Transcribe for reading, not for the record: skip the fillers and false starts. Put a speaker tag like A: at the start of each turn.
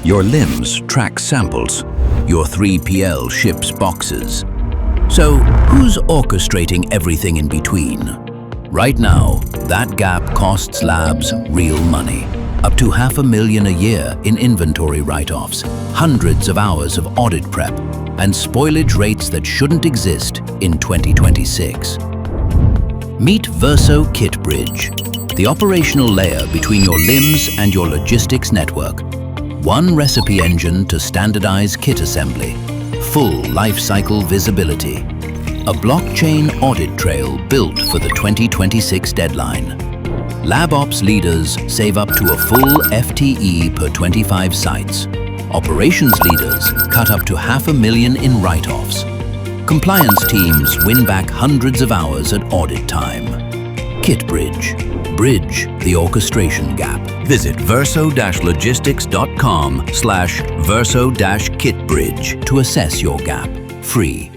A: Your LIMS tracks samples. Your 3PL ships boxes. So, who's orchestrating everything in between? Right now, that gap costs labs real money. Up to $500,000 a year in inventory write-offs, hundreds of hours of audit prep, and spoilage rates that shouldn't exist in 2026. Meet VERSO KitBridge, the operational layer between your LIMS and your logistics network. One recipe engine to standardize kit assembly, full lifecycle visibility, a blockchain audit trail built for the 2026 deadline. Lab ops leaders save up to a full FTE per 25 sites. Operations leaders cut up to $500,000 in write-offs. Compliance teams win back hundreds of hours at audit time. KitBridge. Bridge the orchestration gap. Visit verso-logistics.com/verso-kitbridge to assess your gap. Free.